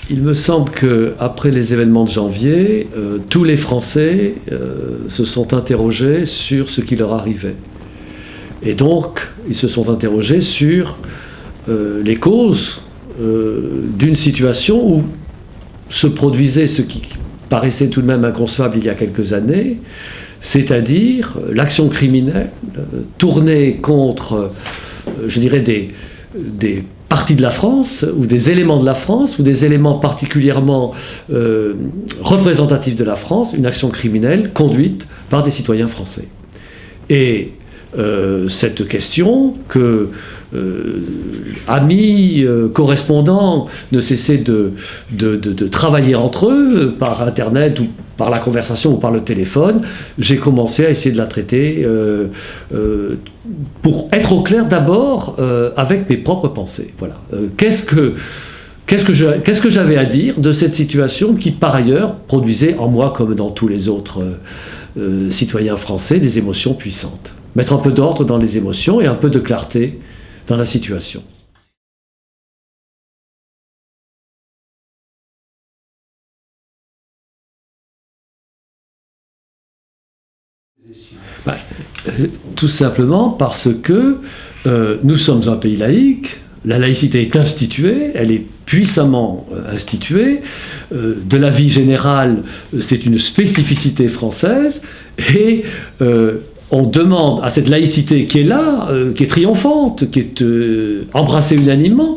Il me semble qu'après les événements de janvier, tous les Français se sont interrogés sur ce qui leur arrivait. Et donc, ils se sont interrogés sur les causes d'une situation où se produisait ce qui paraissait tout de même inconcevable il y a quelques années, c'est-à-dire l'action criminelle tournée contre, je dirais, des parties de la France, ou des éléments de la France, ou des éléments particulièrement représentatifs de la France, une action criminelle conduite par des citoyens français. Et cette question que amis, correspondants ne cessaient de travailler entre eux par Internet ou par la conversation ou par le téléphone, j'ai commencé à essayer de la traiter pour être au clair d'abord avec mes propres pensées. Voilà. Qu'est-ce que j'avais à dire de cette situation qui, par ailleurs, produisait en moi, comme dans tous les autres citoyens français, des émotions puissantes. Mettre un peu d'ordre dans les émotions et un peu de clarté dans la situation. Tout simplement parce que nous sommes un pays laïque, la laïcité est instituée, elle est puissamment instituée, de la vie générale c'est une spécificité française, et on demande à cette laïcité qui est là, qui est triomphante, qui est embrassée unanimement,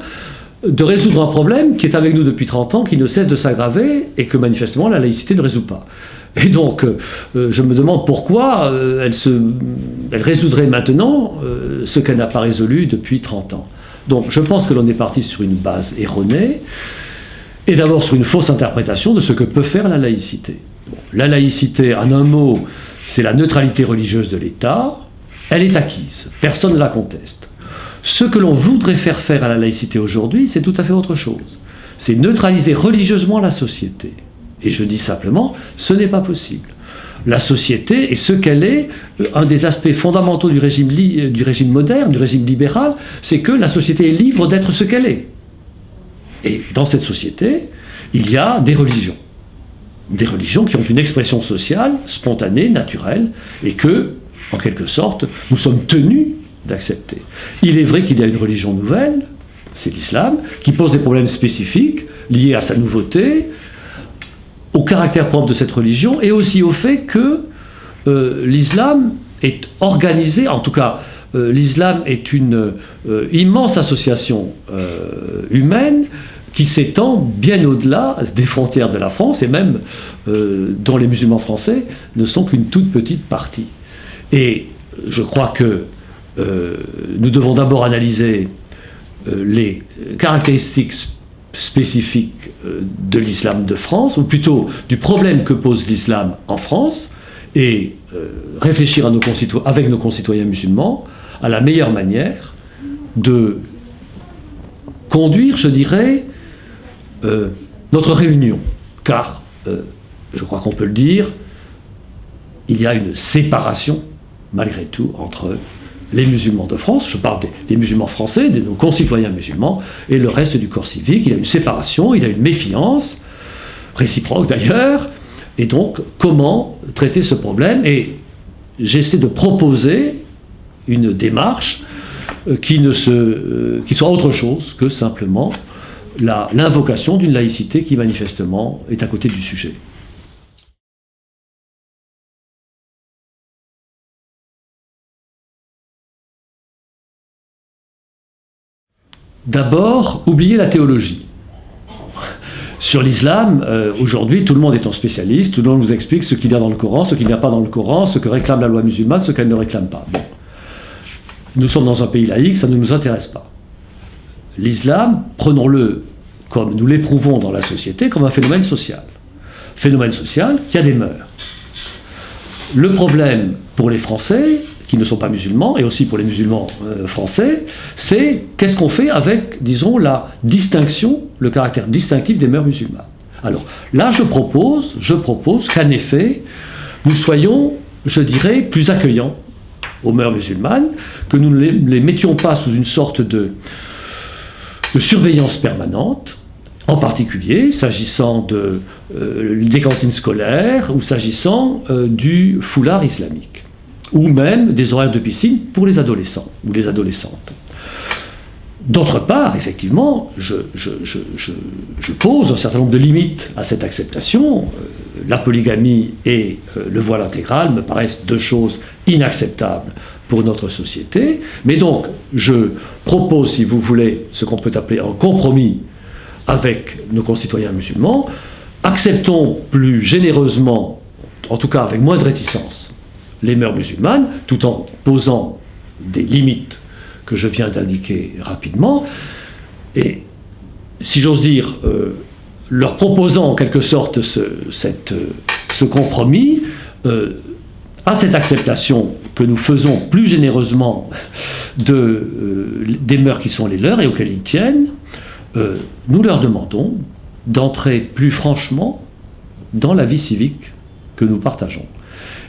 de résoudre un problème qui est avec nous depuis 30 ans, qui ne cesse de s'aggraver, et que manifestement la laïcité ne résout pas. Et donc, je me demande pourquoi elle résoudrait maintenant ce qu'elle n'a pas résolu depuis 30 ans. Donc, je pense que l'on est parti sur une base erronée, et d'abord sur une fausse interprétation de ce que peut faire la laïcité. Bon, la laïcité, en un mot, c'est la neutralité religieuse de l'État. Elle est acquise, personne ne la conteste. Ce que l'on voudrait faire faire à la laïcité aujourd'hui, c'est tout à fait autre chose. C'est neutraliser religieusement la société. Et je dis simplement, ce n'est pas possible. La société est ce qu'elle est. Un des aspects fondamentaux du régime moderne, du régime libéral, c'est que la société est libre d'être ce qu'elle est. Et dans cette société, il y a des religions. Des religions qui ont une expression sociale, spontanée, naturelle, et que, en quelque sorte, nous sommes tenus d'accepter. Il est vrai qu'il y a une religion nouvelle, c'est l'islam, qui pose des problèmes spécifiques liés à sa nouveauté, au caractère propre de cette religion, et aussi au fait que l'islam est organisé, en tout cas, l'islam est une immense association humaine qui s'étend bien au-delà des frontières de la France, et même dont les musulmans français ne sont qu'une toute petite partie. Et je crois que nous devons d'abord analyser les caractéristiques spécifiques de l'islam de France, ou plutôt du problème que pose l'islam en France, et réfléchir avec nos concitoyens musulmans à la meilleure manière de conduire, je dirais, notre réunion. Car, je crois qu'on peut le dire, il y a une séparation, malgré tout, entre les musulmans de France, je parle des musulmans français, de nos concitoyens musulmans, et le reste du corps civique. Il y a une séparation, il y a une méfiance, réciproque d'ailleurs, et donc comment traiter ce problème? Et j'essaie de proposer une démarche qui soit autre chose que simplement l'invocation d'une laïcité qui manifestement est à côté du sujet. D'abord, oublier la théologie. Sur l'islam, aujourd'hui, tout le monde est un spécialiste, tout le monde nous explique ce qu'il y a dans le Coran, ce qu'il n'y a pas dans le Coran, ce que réclame la loi musulmane, ce qu'elle ne réclame pas. Bon. Nous sommes dans un pays laïque, ça ne nous intéresse pas. L'islam, prenons-le comme nous l'éprouvons dans la société, comme un phénomène social. Phénomène social qui a des mœurs. Le problème pour les Français, qui ne sont pas musulmans, et aussi pour les musulmans français, c'est qu'est-ce qu'on fait avec, disons, la distinction, le caractère distinctif des mœurs musulmanes. Alors là, je propose qu'en effet, nous soyons, je dirais, plus accueillants aux mœurs musulmanes, que nous ne les mettions pas sous une sorte de surveillance permanente, En particulier, s'agissant des cantines scolaires ou s'agissant du foulard islamique, ou même des horaires de piscine pour les adolescents ou les adolescentes. D'autre part, effectivement, je pose un certain nombre de limites à cette acceptation. La polygamie et le voile intégral me paraissent deux choses inacceptables pour notre société. Mais donc, je propose, si vous voulez, ce qu'on peut appeler un compromis avec nos concitoyens musulmans. Acceptons plus généreusement, en tout cas avec moins de réticence, les mœurs musulmanes, tout en posant des limites que je viens d'indiquer rapidement, et si j'ose dire, leur proposant en quelque sorte ce compromis, à cette acceptation que nous faisons plus généreusement des mœurs qui sont les leurs et auxquelles ils tiennent, nous leur demandons d'entrer plus franchement dans la vie civique que nous partageons.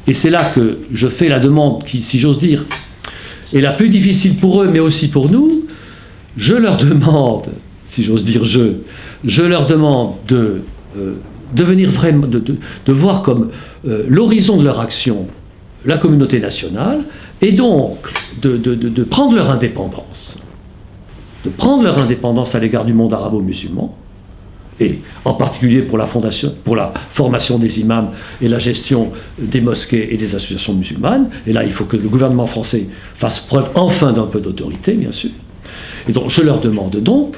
Et c'est là que je fais la demande qui, si j'ose dire, est la plus difficile pour eux, mais aussi pour nous. Je leur demande, si j'ose dire je leur demande de venir vraiment, de voir comme l'horizon de leur action la communauté nationale, et donc de prendre leur indépendance. De prendre leur indépendance à l'égard du monde arabo-musulman, et en particulier pour la formation des imams et la gestion des mosquées et des associations musulmanes. Et là, il faut que le gouvernement français fasse preuve enfin d'un peu d'autorité, bien sûr. Et donc, je leur demande donc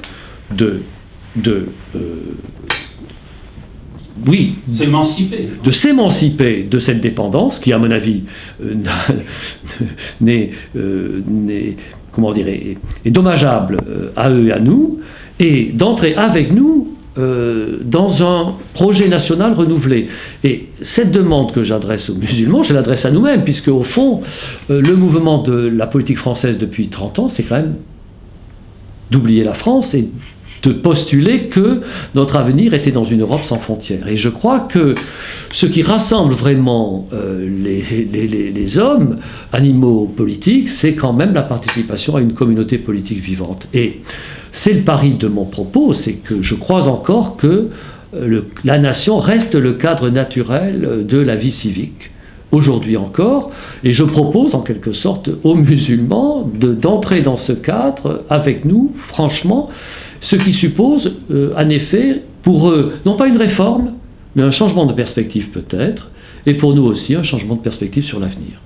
s'émanciper de cette dépendance qui, à mon avis, est dommageable à eux et à nous, et d'entrer avec nous dans un projet national renouvelé. Et cette demande que j'adresse aux musulmans, je l'adresse à nous-mêmes, puisque au fond, le mouvement de la politique française depuis 30 ans, c'est quand même d'oublier la France et de postuler que notre avenir était dans une Europe sans frontières. Et je crois que ce qui rassemble vraiment les hommes, animaux politiques, c'est quand même la participation à une communauté politique vivante. Et c'est le pari de mon propos, c'est que je crois encore que la nation reste le cadre naturel de la vie civique, aujourd'hui encore, et je propose en quelque sorte aux musulmans d'entrer dans ce cadre avec nous, franchement, ce qui suppose, en effet, pour eux, non pas une réforme, mais un changement de perspective peut-être, et pour nous aussi un changement de perspective sur l'avenir.